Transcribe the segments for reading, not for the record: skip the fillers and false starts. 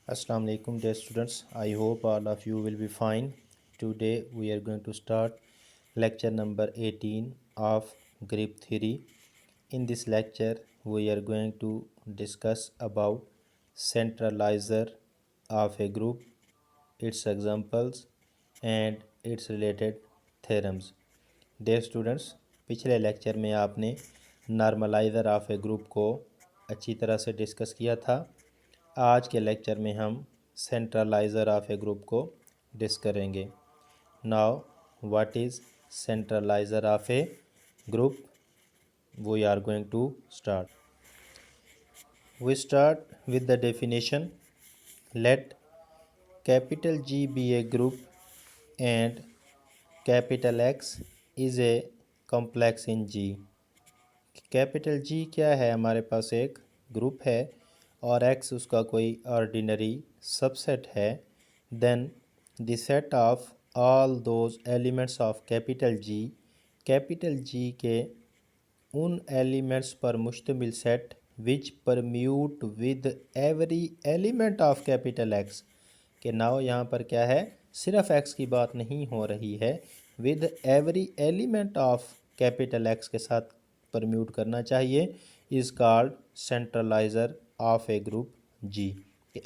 Assalamu alaikum dear students. I hope all of you will be fine. Today we are going to start lecture number 18 of group 3. In this lecture we are going to discuss about centralizer of a group, its examples and its related theorems. Dear students, पिछले lecture में आपने नॉर्मलाइज़र of a group को अच्छी तरह से discuss किया था। आज के लेक्चर में हम सेंट्रलाइज़र ऑफ ए ग्रुप को डिस्कस करेंगे। Now what is centraliser of a group? We are going to start. We start with the definition. Let capital G be a group and capital X is a complex in G. Capital G क्या है? हमारे पास एक group है और X उसका कोई ordinary subset है। Then the set of all those elements of capital G के उन एलिमेंट्स पर मुश्तमिल set which permute with every element of capital x. के नाउ यहाँ पर क्या है, सिर्फ एक्स की बात नहीं हो रही है, with every element of capital x के साथ परम्यूट करना चाहिए, is called centraliser of a group G.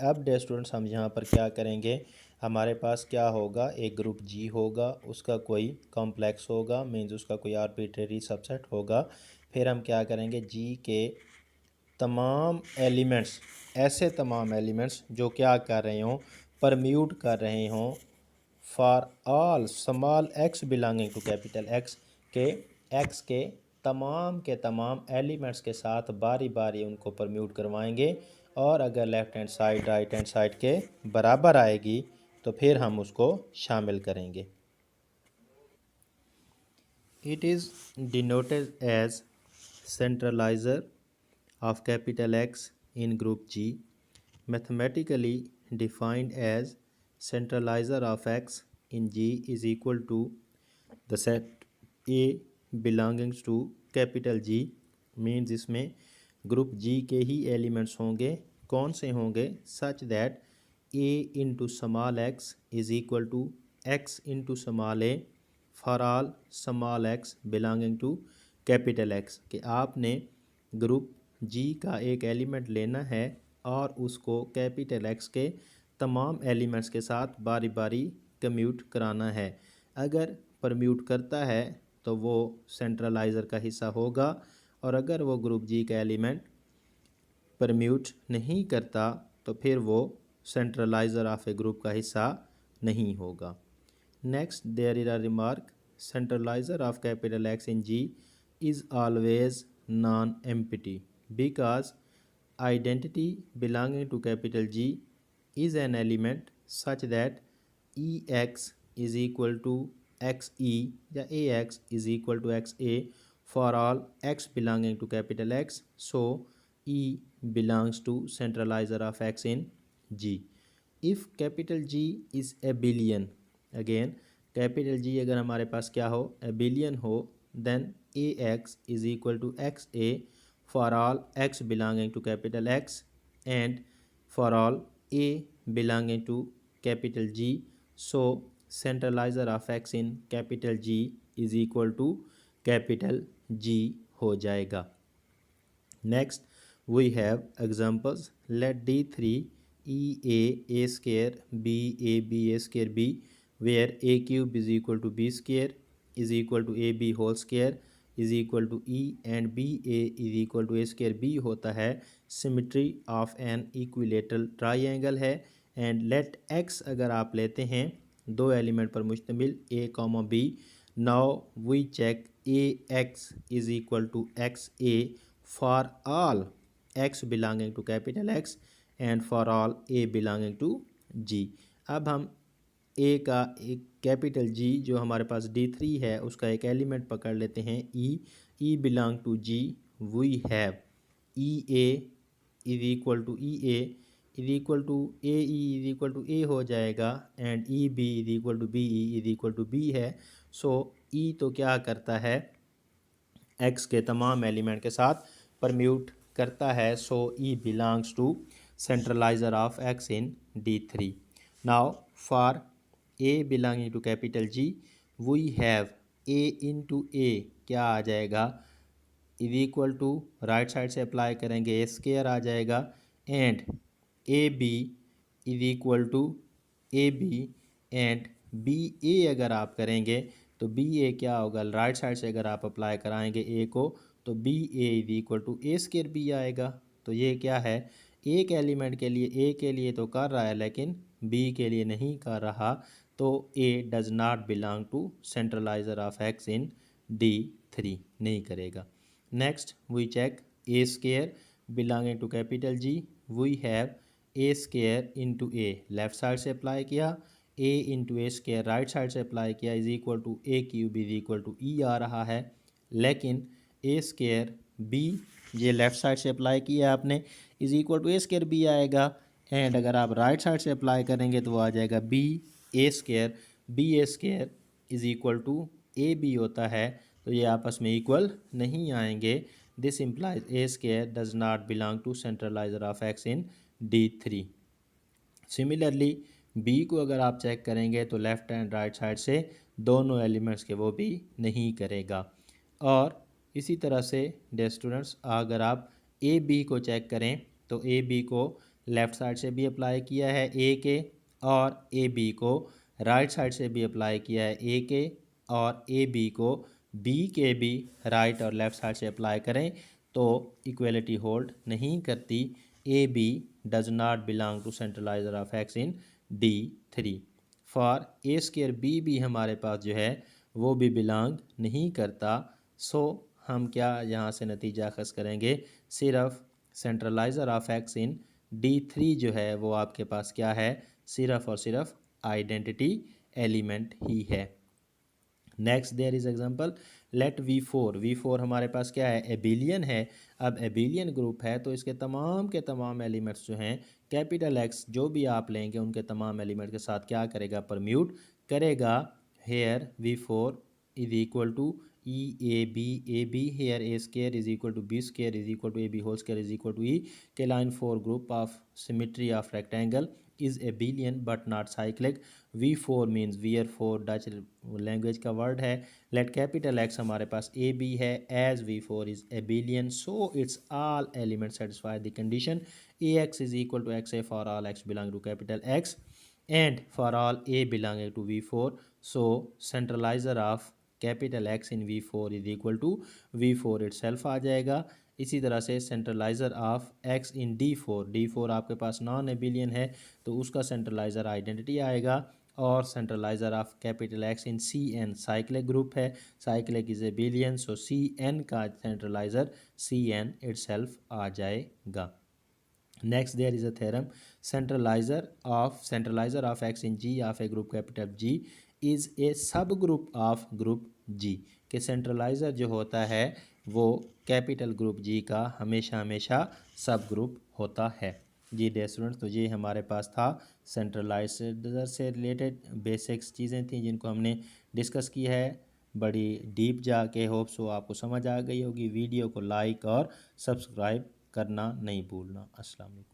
अब डे स्टूडेंट्स हम यहाँ पर क्या करेंगे, हमारे पास क्या होगा, एक ग्रुप जी होगा, उसका कोई कॉम्प्लेक्स होगा, मीन्स उसका कोई आर्बिट्रेरी सबसेट होगा। फिर हम क्या करेंगे, जी के तमाम एलिमेंट्स, ऐसे तमाम एलिमेंट्स जो क्या कर रहे हों, परम्यूट कर रहे हों for all small x belonging to capital x, के तमाम एलिमेंट्स के साथ बारी बारी उनको परम्यूट करवाएंगे और अगर left hand side right hand side के बराबर आएगी तो फिर हम उसको शामिल करेंगे। It is denoted as centraliser of capital X in group G, mathematically defined as centralizer of X in G is equal to the set A belonging to capital G, means इसमें ग्रुप G के ही elements होंगे। कौन से होंगे? Such that A into small x is equal to x into small a for all small x belonging to capital x। कि आपने group जी का एक एलिमेंट लेना है और उसको कैपिटल एक्स के तमाम एलिमेंट्स के साथ बारी बारी कम्यूट कराना है। अगर परम्यूट करता है तो वो सेंट्रलाइज़र का हिस्सा होगा और अगर वो ग्रुप जी का एलिमेंट परम्यूट नहीं करता तो फिर वो सेंट्रलाइज़र ऑफ ए ग्रुप का हिस्सा नहीं होगा। Next there is a remark, centraliser of capital X in G is always non-empty because identity belonging to capital G is an element such that EX is equal to XE या AX is equal to XA for all X belonging to capital X, so E belongs to centralizer of X in G. If capital G is abelian, again capital G अगर हमारे पास क्या हो, abelian हो, then AX is equal to XA for all X belonging to capital X and for all A belonging to capital G, so centralizer of X in capital G is equal to capital G हो जाएगा। Next we have examples. Let D3 A square B A square B, where A cube is equal to B square is equal to AB whole square is equal to E and BA is equal to A square B होता है symmetry of an equilateral triangle है। And let X अगर आप लेते हैं दो element पर मुश्तमिल A comma B, now we check AX is equal to XA for all X belonging to capital X and for all A belonging to G। अब हम ए का एक कैपिटल जी जो हमारे पास D3 है उसका एक एलिमेंट पकड़ लेते हैं E belong to G, we have EA is equal to EA is equal to AE is equal to A हो जाएगा and EB is equal to BE is equal to B है। So E तो क्या करता है, X के तमाम element के साथ परम्यूट करता है, so E belongs to centralizer of x in D3. Now for a belonging to capital G we have a into a क्या आ जाएगा is equal to right side से अप्लाई करेंगे ए स्केयर आ जाएगा and A B is equal to A B and B A अगर आप करेंगे तो बी ए क्या होगा राइट साइड से अगर आप अप्लाई कराएंगे ए को तो B A is equal to A square B आएगा। तो ये क्या है एक एलिमेंट के लिए ए के लिए तो कर रहा है लेकिन बी के लिए नहीं कर रहा तो A does not belong to centraliser of X in D3 नहीं करेगा। Next we check a square belonging to capital G we have a square into a left side से अप्लाई किया a into a square right side से apply किया is equal to a cube is equal to e आ रहा है लेकिन a square b ये left side से अप्लाई किया आपने is equal to a square b आएगा एंड अगर आप राइट साइड से अप्लाई करेंगे तो वो आ जाएगा b a square is equal to A B होता है तो ये आपस में इक्वल नहीं आएंगे। This implies A square does not belong to centraliser of X in D3। Similarly B को अगर आप चेक करेंगे तो लेफ्ट एंड राइट साइड से दोनों एलिमेंट्स के वो भी नहीं करेगा। और इसी तरह से डे स्टूडेंट्स अगर आप ए बी को चेक करें तो ए बी को लेफ्ट साइड से भी अप्लाई किया है ए के और ए बी को राइट साइड से भी अप्लाई किया है ए के और ए बी को बी के भी राइट और लेफ़्ट साइड से अप्लाई करें तो इक्वलिटी होल्ड नहीं करती। A B does not belong to centraliser of X in D3। For A square B भी हमारे पास जो है वो भी बिलोंग नहीं करता। सो हम क्या यहाँ से नतीजा अखज़ करेंगे सिर्फ सेंट्रलाइजर ऑफ एक्स इन D3 जो है वो आपके पास क्या है सिर्फ और सिर्फ आइडेंटिटी एलिमेंट ही है। Next there is example let V4 हमारे पास क्या है एबिलियन है। अब एबिलियन ग्रुप है तो इसके तमाम के तमाम एलिमेंट्स जो हैं कैपिटल एक्स जो भी आप लेंगे उनके तमाम एलिमेंट के साथ क्या करेगा परम्यूट करेगा। Here V4 is equal to A B here A square is equal to B square is equal to A B whole square is equal to E Klein 4 group of symmetry of rectangle is abelian but not cyclic। V4 means वेयर four Dutch language का word है। Let capital X हमारे पास A B है as V4 is abelian so it's all element satisfy the condition A X is equal to X A for all X belong to capital X and for all A belonging to V4 so centraliser of capital X in V4 is equal to V4 itself आ जाएगा। इसी तरह से सेंट्रलाइजर of X in D4 आपके पास non एबिलियन है तो उसका सेंट्रलाइजर identity आएगा। और centraliser of capital X in CN cyclic group है cyclic is abelian so CN का सेंट्रलाइजर CN इटसेल्फ आ जाएगा। Next there is a theorem centraliser of X in G of a group capital G is a subgroup of group G के सेंट्रलाइजर जो होता है वो capital group G का हमेशा हमेशा सब ग्रुप होता है। जी डे स्टूडेंट्स तो ये हमारे पास था सेंट्रलाइजर से रिलेटेड बेसिक्स चीज़ें थी जिनको हमने डिस्कस की है बड़ी डीप जाके। होप सो आपको समझ आ गई होगी। वीडियो को लाइक और सब्सक्राइब करना नहीं भूलना। अस्सलाम वालेकुम।